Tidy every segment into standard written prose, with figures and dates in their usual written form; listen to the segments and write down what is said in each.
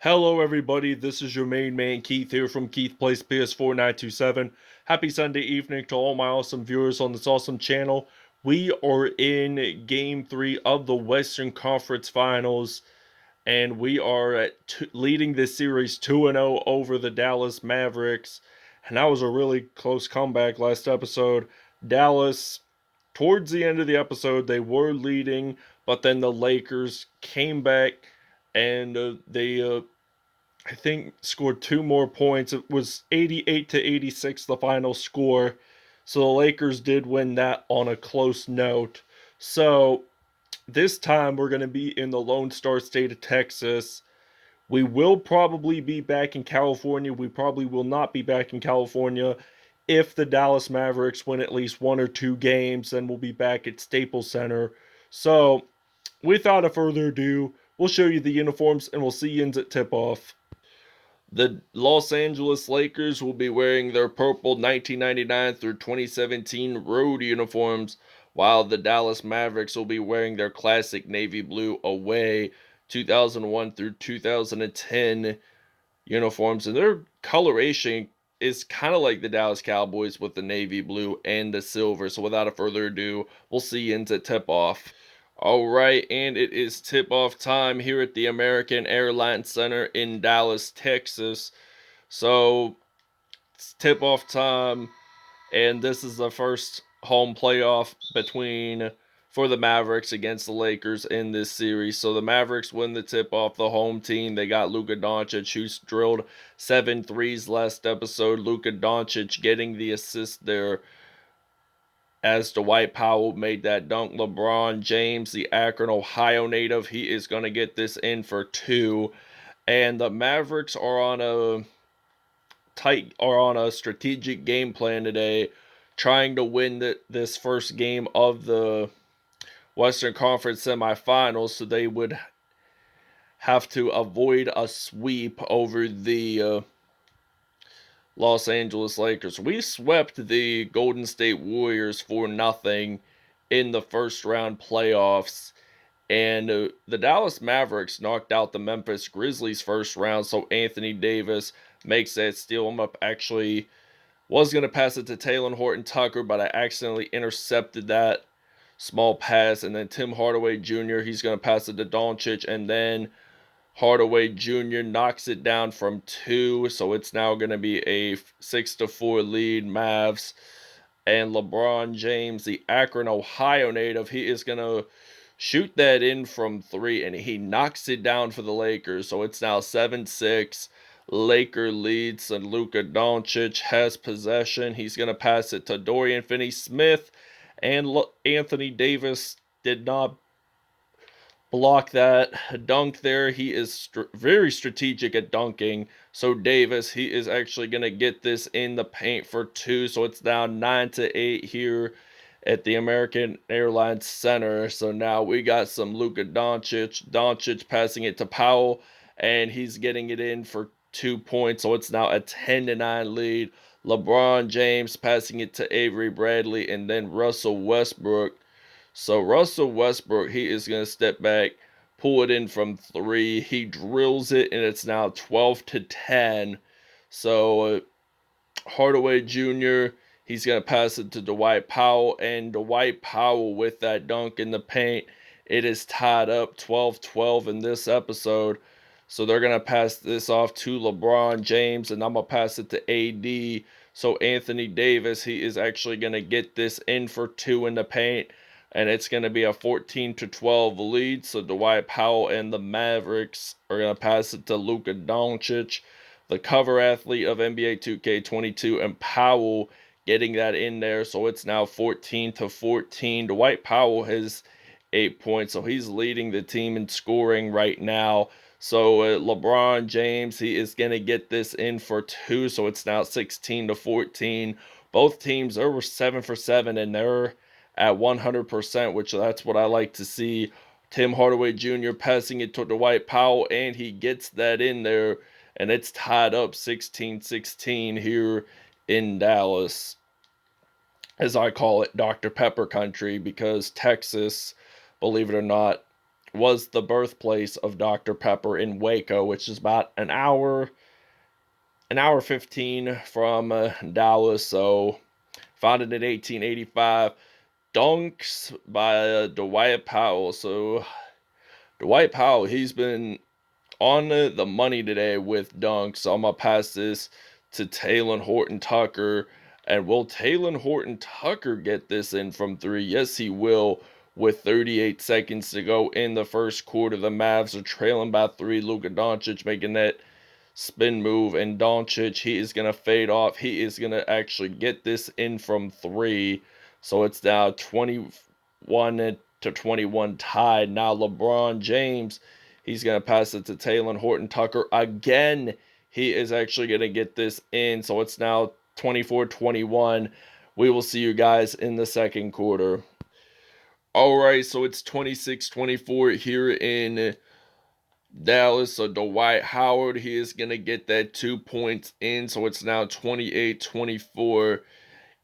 Hello, everybody. This is your main man Keith here from Keith Plays PS4 927. Happy Sunday evening to all my awesome viewers on this awesome channel. We are in Game 3 of the Western Conference Finals, and we are leading this series 2-0 over the Dallas Mavericks. And that was a really close comeback last episode. Dallas, towards the end of the episode, they were leading, but then the Lakers came back and they I think scored two more points. It was 88 to 86 the final score. So the Lakers did win that on a close note. So this time we're going to be in the Lone Star State of Texas. We will probably be back in California. We probably will not be back in California if the Dallas Mavericks win at least one or two games. Then we'll be back at Staples Center. So without a further ado, we'll show you the uniforms and we'll see you at tip off. The Los Angeles Lakers will be wearing their purple 1999 through 2017 road uniforms, while the Dallas Mavericks will be wearing their classic navy blue away 2001 through 2010 uniforms. And their coloration is kind of like the Dallas Cowboys with the navy blue and the silver. So without a further ado, we'll see you into tip off. All right, and it is tip-off time here at the American Airlines Center in Dallas, Texas. So, it's tip-off time, and this is the first home playoff for the Mavericks against the Lakers in this series. So the Mavericks win the tip-off, the home team. They got Luka Doncic, who drilled 7 threes last episode. Luka Doncic getting the assist there as Dwight Powell made that dunk. LeBron James, the Akron, Ohio native, he is going to get this in for two. And the Mavericks are on a strategic game plan today, trying to win this first game of the Western Conference semifinals, so they would have to avoid a sweep over the Los Angeles Lakers. We swept the Golden State Warriors for nothing in the first round playoffs. And the Dallas Mavericks knocked out the Memphis Grizzlies first round. So Anthony Davis makes that steal. I'm up actually was going to pass it to Talen Horton-Tucker, but I accidentally intercepted that small pass. And then Tim Hardaway Jr., he's going to pass it to Doncic. And then Hardaway Jr. knocks it down from two, so it's now going to be a 6-4 lead, Mavs. And LeBron James, the Akron, Ohio native, he is going to shoot that in from three, and he knocks it down for the Lakers. So it's now 7-6. Laker leads, and Luka Doncic has possession. He's going to pass it to Dorian Finney-Smith, and Anthony Davis did not block that dunk there. He is very strategic at dunking. So Davis, he is actually going to get this in the paint for two. So it's now 9-8 here at the American Airlines Center. So now we got some Luka Doncic. Doncic passing it to Powell, and he's getting it in for 2 points. So it's now a 10-9 lead. LeBron James passing it to Avery Bradley, and then Russell Westbrook. So Russell Westbrook, he is going to step back, pull it in from three. He drills it, and it's now 12-10. So Hardaway Jr., he's going to pass it to Dwight Powell, and Dwight Powell with that dunk in the paint. It is tied up 12-12 in this episode. So they're going to pass this off to LeBron James, and I'm going to pass it to AD. So Anthony Davis, he is actually going to get this in for two in the paint, and it's going to be a 14-12 lead. So Dwight Powell and the Mavericks are going to pass it to Luka Doncic, the cover athlete of NBA 2K22, and Powell getting that in there. So it's now 14-14. Dwight Powell has 8 points, so he's leading the team in scoring right now. So LeBron James, he is going to get this in for two. So it's now 16-14. Both teams, they were 7 for 7, and they're at 100%, which that's what I like to see. Tim Hardaway Jr. passing it to Dwight Powell, and he gets that in there, and it's tied up 16-16 here in Dallas, as I call it, Dr. Pepper country, because Texas, believe it or not, was the birthplace of Dr. Pepper in Waco, which is about an hour 15 from Dallas. So founded in 1885. Dunks by Dwight Powell. So Dwight Powell, he's been on the money today with dunks. So I'm going to pass this to Talen Horton-Tucker. And will Talen Horton-Tucker get this in from three? Yes, he will. With 38 seconds to go in the first quarter, the Mavs are trailing by 3. Luka Doncic making that spin move, and Doncic, he is going to fade off. He is going to actually get this in from 3. So it's now 21 to 21 tied. Now LeBron James, he's going to pass it to Talen Horton-Tucker again. He is actually going to get this in. So it's now 24-21. We will see you guys in the second quarter. All right, so it's 26-24 here in Dallas. So Dwight Howard, he is going to get that 2 points in. So it's now 28-24.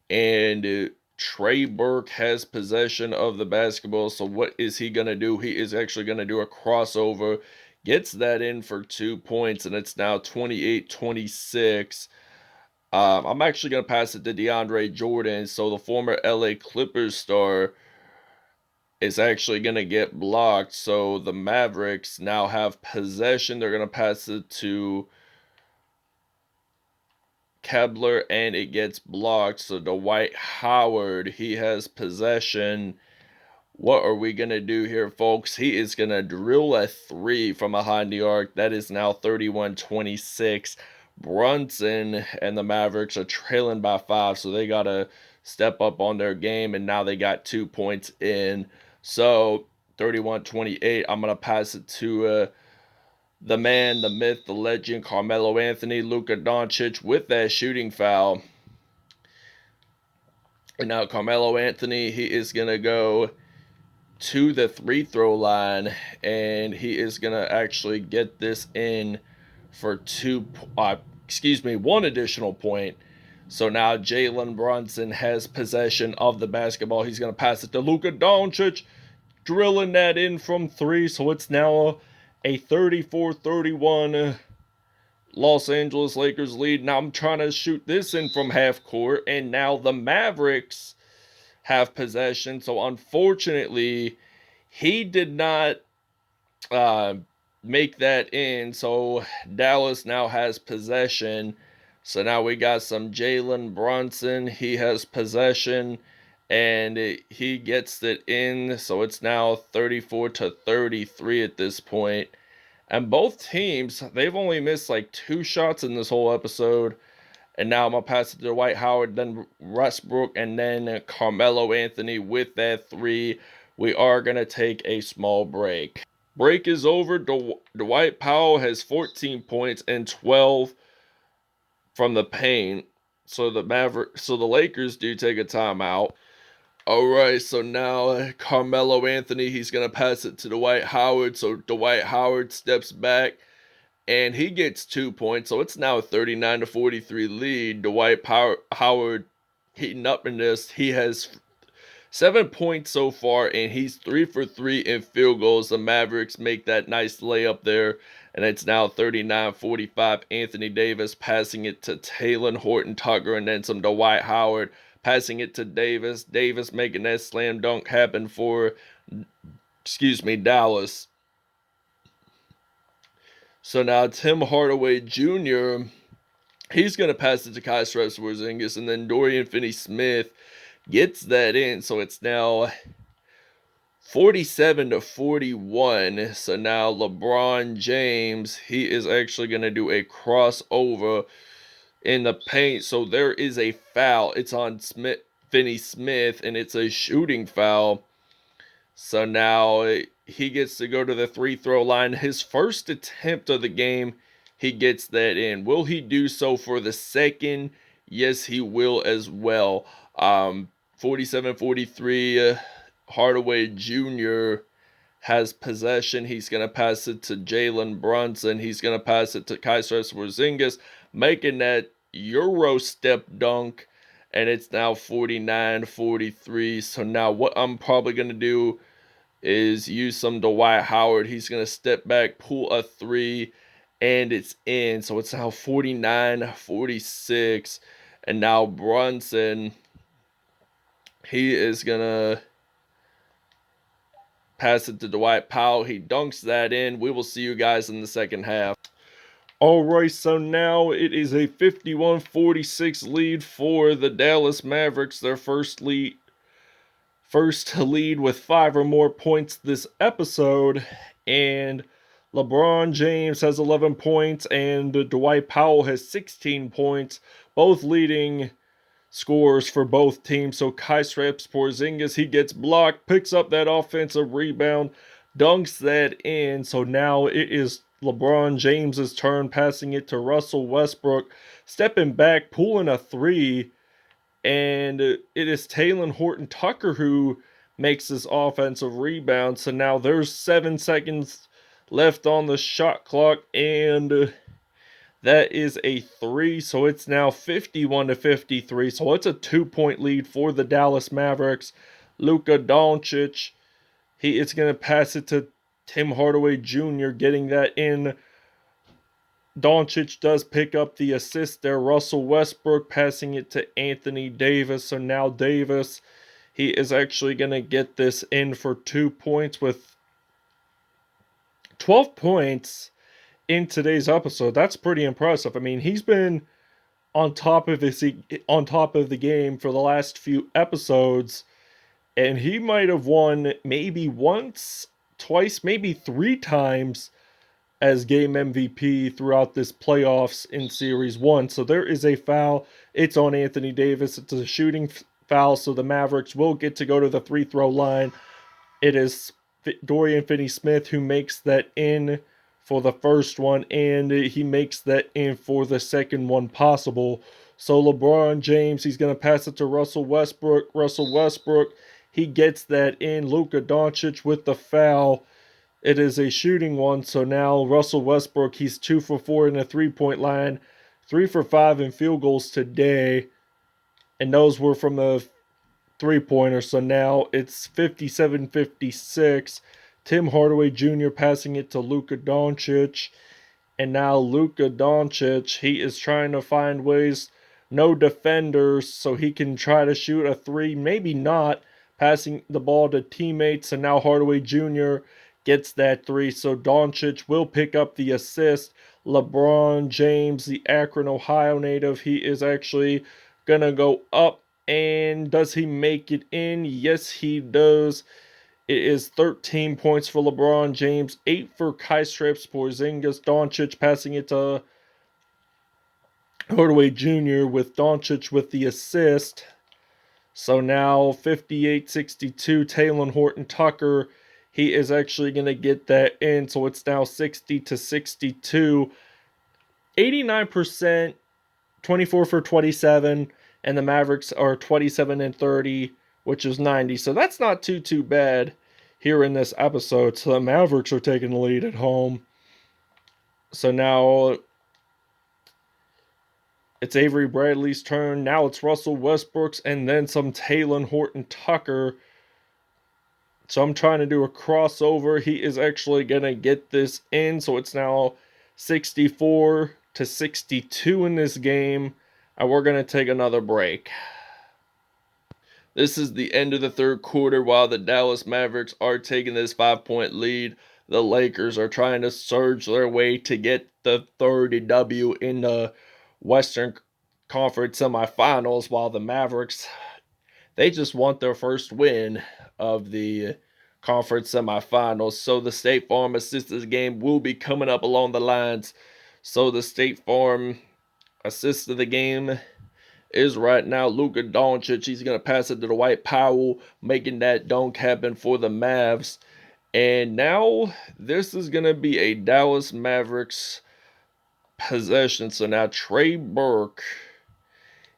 And Trey Burke has possession of the basketball. So what is he going to do? He is actually going to do a crossover. Gets that in for 2 points. And it's now 28-26. I'm actually going to pass it to DeAndre Jordan. So the former LA Clippers star is actually going to get blocked. So the Mavericks now have possession. They're going to pass it to Kebler, and it gets blocked. So Dwight Howard, he has possession. What are we going to do here, folks? He is going to drill a 3 from behind the arc. That is now 31-26. Brunson and the Mavericks are trailing by 5, so they got to step up on their game, and now they got 2 points in. So 31-28. I'm going to pass it to the man, the myth, the legend, Carmelo Anthony. Luka Doncic with that shooting foul. And now Carmelo Anthony, he is going to go to the free throw line, and he is going to actually get this in for one additional point. So now Jalen Brunson has possession of the basketball. He's going to pass it to Luka Doncic, drilling that in from 3. So it's now a 34-31 Los Angeles Lakers lead. Now I'm trying to shoot this in from half court, and now the Mavericks have possession. So unfortunately, he did not make that in. So Dallas now has possession. So now we got some Jalen Brunson. He has possession, and he gets it in. So it's now 34-33 at this point. And both teams, they've only missed like 2 shots in this whole episode. And now I'm going to pass it to Dwight Howard, then Westbrook, and then Carmelo Anthony with that 3. We are going to take a small break. Break is over. Dwight Powell has 14 points and 12 from the paint. So the Lakers do take a timeout. All right, so now Carmelo Anthony, he's going to pass it to Dwight Howard. So Dwight Howard steps back, and he gets 2 points. So it's now a 39-43 lead. Dwight Howard heating up in this. He has 7 points so far, and he's 3 for 3 in field goals. The Mavericks make that nice layup there, and it's now 39-45. Anthony Davis passing it to Talen Horton-Tucker, and then some Dwight Howard passing it to Davis. Davis making that slam dunk happen for, Dallas. So now Tim Hardaway Jr., he's going to pass it to Kai Porzingis, and then Dorian Finney-Smith gets that in. So it's now 47-41. So now LeBron James, he is actually going to do a crossover in the paint. So there is a foul. It's on Finney-Smith, and it's a shooting foul. So now he gets to go to the free throw line. His first attempt of the game, he gets that in. Will he do so for the second? Yes, he will as well. 47-43, Hardaway Jr. has possession. He's going to pass it to Jalen Brunson. He's going to pass it to Kai Porzingis, making that Euro step dunk, and it's now 49-43. So now what I'm probably going to do is use some Dwight Howard. He's going to step back, pull a three, and it's in. So it's now 49-46. And now Brunson, he is going to pass it to Dwight Powell. He dunks that in. We will see you guys in the second half. Alright, so now it is a 51-46 lead for the Dallas Mavericks. Their first to lead with 5 or more points this episode. And LeBron James has 11 points and Dwight Powell has 16 points, both leading scores for both teams. So Kristaps Porzingis, he gets blocked, picks up that offensive rebound, dunks that in. So now it is LeBron James's turn, passing it to Russell Westbrook, stepping back, pulling a three, and it is Talen Horton-Tucker who makes this offensive rebound. So now there's 7 seconds left on the shot clock, and that is a three. So it's now 51-53. So it's a 2-point lead for the Dallas Mavericks. Luka Doncic, he is going to pass it to Tim Hardaway Jr., getting that in. Doncic does pick up the assist there. Russell Westbrook passing it to Anthony Davis. So now Davis, he is actually going to get this in for 2 points with 12 points in today's episode. That's pretty impressive. I mean, he's been on top of the game for the last few episodes, and he might have won maybe once, twice, maybe 3 times as game MVP throughout this playoffs in Series 1. So there is a foul. It's on Anthony Davis. It's a shooting foul, so the Mavericks will get to go to the free throw line. It is Dorian Finney-Smith who makes that in for the first one, and he makes that in for the second one possible. So LeBron James, he's going to pass it to Russell Westbrook. Russell Westbrook, he gets that in. Luka Doncic with the foul. It is a shooting one, so now Russell Westbrook, he's 2 for 4 in the three-point line, 3 for 5 in field goals today, and those were from the three-pointer. So now it's 57-56. Tim Hardaway Jr. passing it to Luka Doncic, and now Luka Doncic, he is trying to find ways, no defenders, so he can try to shoot a three, maybe not, passing the ball to teammates, and now Hardaway Jr. gets that three, so Doncic will pick up the assist. LeBron James, the Akron, Ohio native, he is actually going to go up, and does he make it in? Yes, he does. It is 13 points for LeBron James, 8 for Kristaps Porzingis. Doncic passing it to Hardaway Jr. with Doncic with the assist. So now 58-62, Talen Horton-Tucker, he is actually going to get that in. So it's now 60-62. 89%, 24 for 27, and the Mavericks are 27-30, which is 90. So that's not too bad here in this episode. So the Mavericks are taking the lead at home. So now it's Avery Bradley's turn. Now it's Russell Westbrook's, and then some Talen Horton-Tucker. So I'm trying to do a crossover. He is actually going to get this in. So it's now 64-62 in this game. And we're going to take another break. This is the end of the third quarter. While the Dallas Mavericks are taking this 5-point lead, the Lakers are trying to surge their way to get the third W in the Western Conference semifinals, while the Mavericks, they just want their first win of the conference semifinals. So the State Farm assistance game will be coming up along the lines. So the State Farm assist of the game is right now Luka Doncic. He's going to pass it to Dwight Powell, making that dunk happen for the Mavs. And now this is going to be a Dallas Mavericks possession. So now Trey Burke,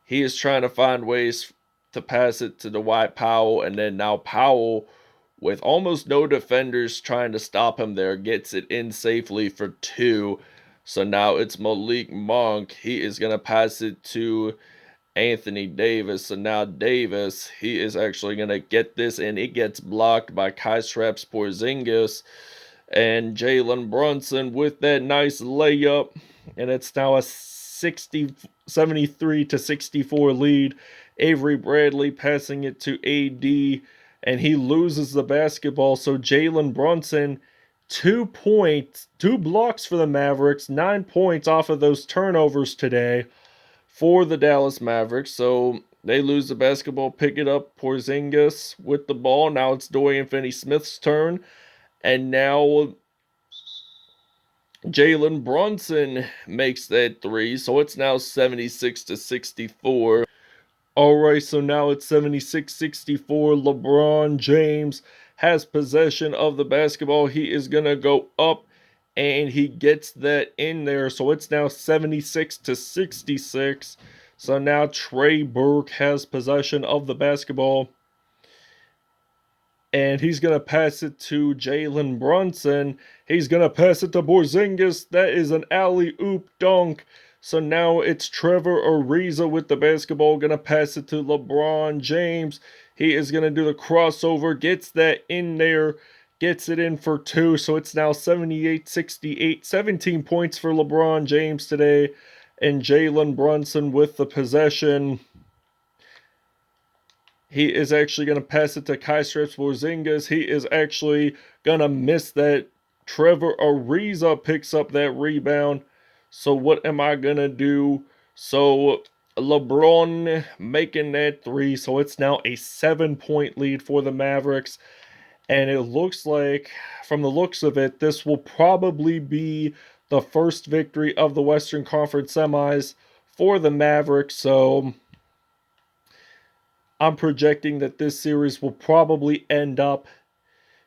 he is trying to find ways to pass it to Dwight Powell, and then now Powell, with almost no defenders trying to stop him there, gets it in safely for 2. So now it's Malik Monk. He is going to pass it to Anthony Davis. So now Davis, he is actually going to get this, and it gets blocked by Kristaps Porzingis. And Jalen Brunson with that nice layup. And it's now a 73 to 64 lead. Avery Bradley passing it to AD, and he loses the basketball. So Jalen Brunson, 2 points, 2 blocks for the Mavericks, 9 points off of those turnovers today for the Dallas Mavericks. So they lose the basketball, pick it up. Porzingis with the ball. Now it's Dorian Finney-Smith's turn. And now Jalen Brunson makes that 3. So it's now 76 to 64. Alright, so now it's 76-64. LeBron James has possession of the basketball. He is going to go up, and he gets that in there. So it's now 76 to 66. So now Trey Burke has possession of the basketball, and he's going to pass it to Jalen Brunson. He's going to pass it to Porzingis. That is an alley-oop dunk. So now it's Trevor Ariza with the basketball, going to pass it to LeBron James. He is going to do the crossover, gets that in there, gets it in for 2. So it's now 78-68, 17 points for LeBron James today. And Jalen Brunson with the possession. He is actually going to pass it to Kristaps Porzingis. He is actually going to miss that. Trevor Ariza picks up that rebound. So what am I going to do? So LeBron making that 3. So it's now a 7-point lead for the Mavericks. And it looks like, from the looks of it, this will probably be the first victory of the Western Conference semis for the Mavericks. So I'm projecting that this series will probably end up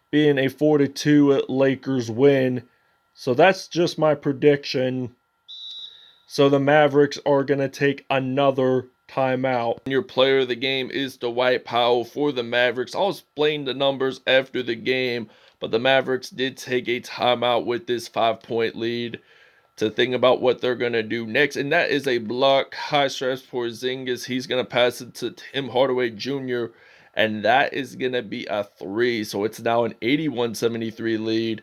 being a 4-2 Lakers win. So that's just my prediction. So the Mavericks are going to take another timeout. Your player of the game is Dwight Powell for the Mavericks. I'll explain the numbers after the game, but the Mavericks did take a timeout with this 5-point lead to think about what they're going to do next. And that is a block. Kristaps Porzingis, he's going to pass it to Tim Hardaway Jr., and that is going to be a 3. So it's now an 81-73 lead.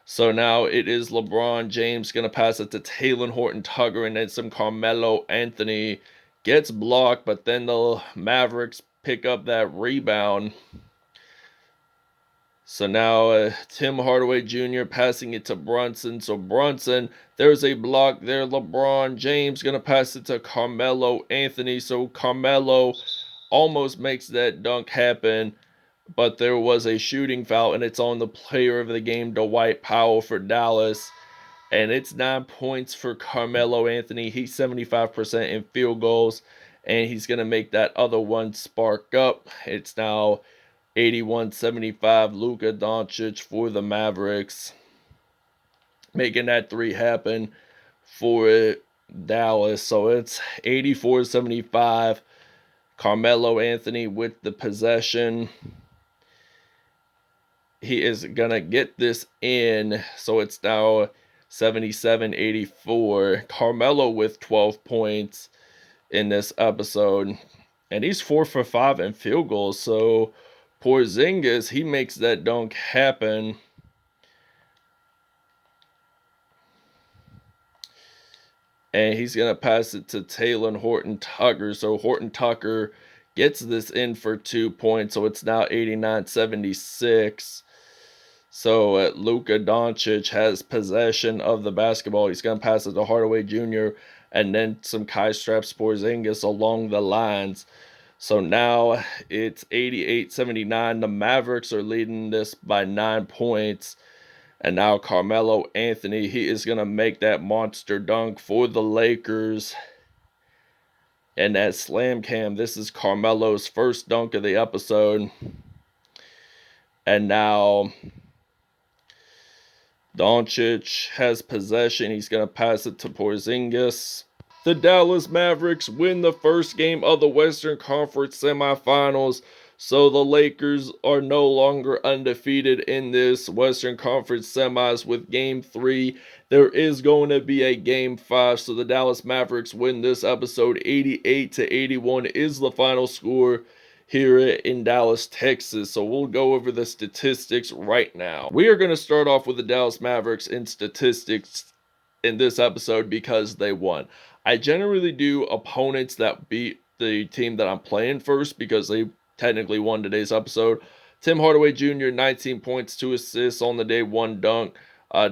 So now it is LeBron James going to pass it to Talen Horton-Tucker, and then some Carmelo Anthony gets blocked, but then the Mavericks pick up that rebound. So now Tim Hardaway Jr. passing it to Brunson. So Brunson, there's a block there. LeBron James going to pass it to Carmelo Anthony. So Carmelo almost makes that dunk happen, but there was a shooting foul, and it's on the player of the game, Dwight Powell for Dallas. And it's 9 points for Carmelo Anthony. He's 75% in field goals, and he's going to make that other one spark up. It's now 81-75, Luka Doncic for the Mavericks, making that 3 happen for Dallas. So it's 84-75, Carmelo Anthony with the possession. He is going to get this in, so it's now 77-84. Carmelo with 12 points in this episode, and he's 4 for 5 in field goals. So Porzingis, he makes that dunk happen. And he's going to pass it to Talen Horton-Tucker. So Horton-Tucker gets this in for 2 points. So it's now 89-76. So Luka Doncic has possession of the basketball. He's going to pass it to Hardaway Jr. and then some Kristaps Porzingis along the lines. So now it's 88-79. The Mavericks are leading this by 9 points. And now Carmelo Anthony, he is going to make that monster dunk for the Lakers. And that slam cam, this is Carmelo's first dunk of the episode. And now Doncic has possession. He's going to pass it to Porzingis. The Dallas Mavericks win the first game of the Western Conference semifinals. So the Lakers are no longer undefeated in this Western Conference semis with Game 3. There is going to be a game 5, so the Dallas Mavericks win this episode 88-81 is the final score here in Dallas, Texas. So we'll go over the statistics right now. We are going to start off with the Dallas Mavericks in statistics in this episode because they won. I generally do opponents that beat the team that I'm playing first because they technically won today's episode. Tim Hardaway Jr., 19 points, 2 assists on the day, 1 dunk.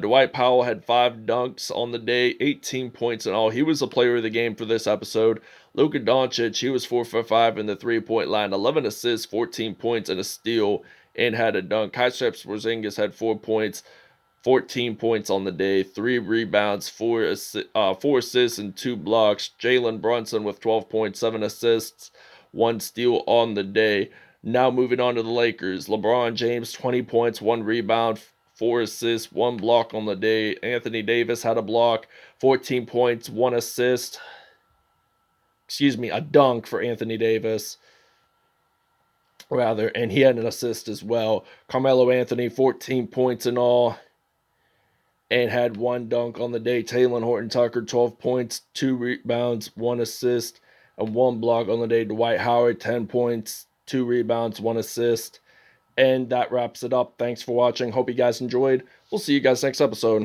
Dwight Powell had 5 dunks on the day, 18 points in all. He was the player of the game for this episode. Luka Doncic, he was 4 for 5 in the three-point line, 11 assists, 14 points, and a steal, and had a dunk. Kristaps Porzingis had 4 points, 14 points on the day, 3 rebounds, 4 assists, and 2 blocks. Jalen Brunson with 12 points, 7 assists, 1 steal on the day. Now moving on to the Lakers. LeBron James, 20 points, 1 rebound, 4 assists, 1 block on the day. Anthony Davis had a block, 14 points, 1 assist. A dunk for Anthony Davis, rather, and he had an assist as well. Carmelo Anthony, 14 points in all, and had 1 dunk on the day. Talen Horton-Tucker, 12 points, 2 rebounds, 1 assist, and 1 block on the day. Dwight Howard, 10 points, 2 rebounds, 1 assist. And that wraps it up. Thanks for watching. Hope you guys enjoyed. We'll see you guys next episode.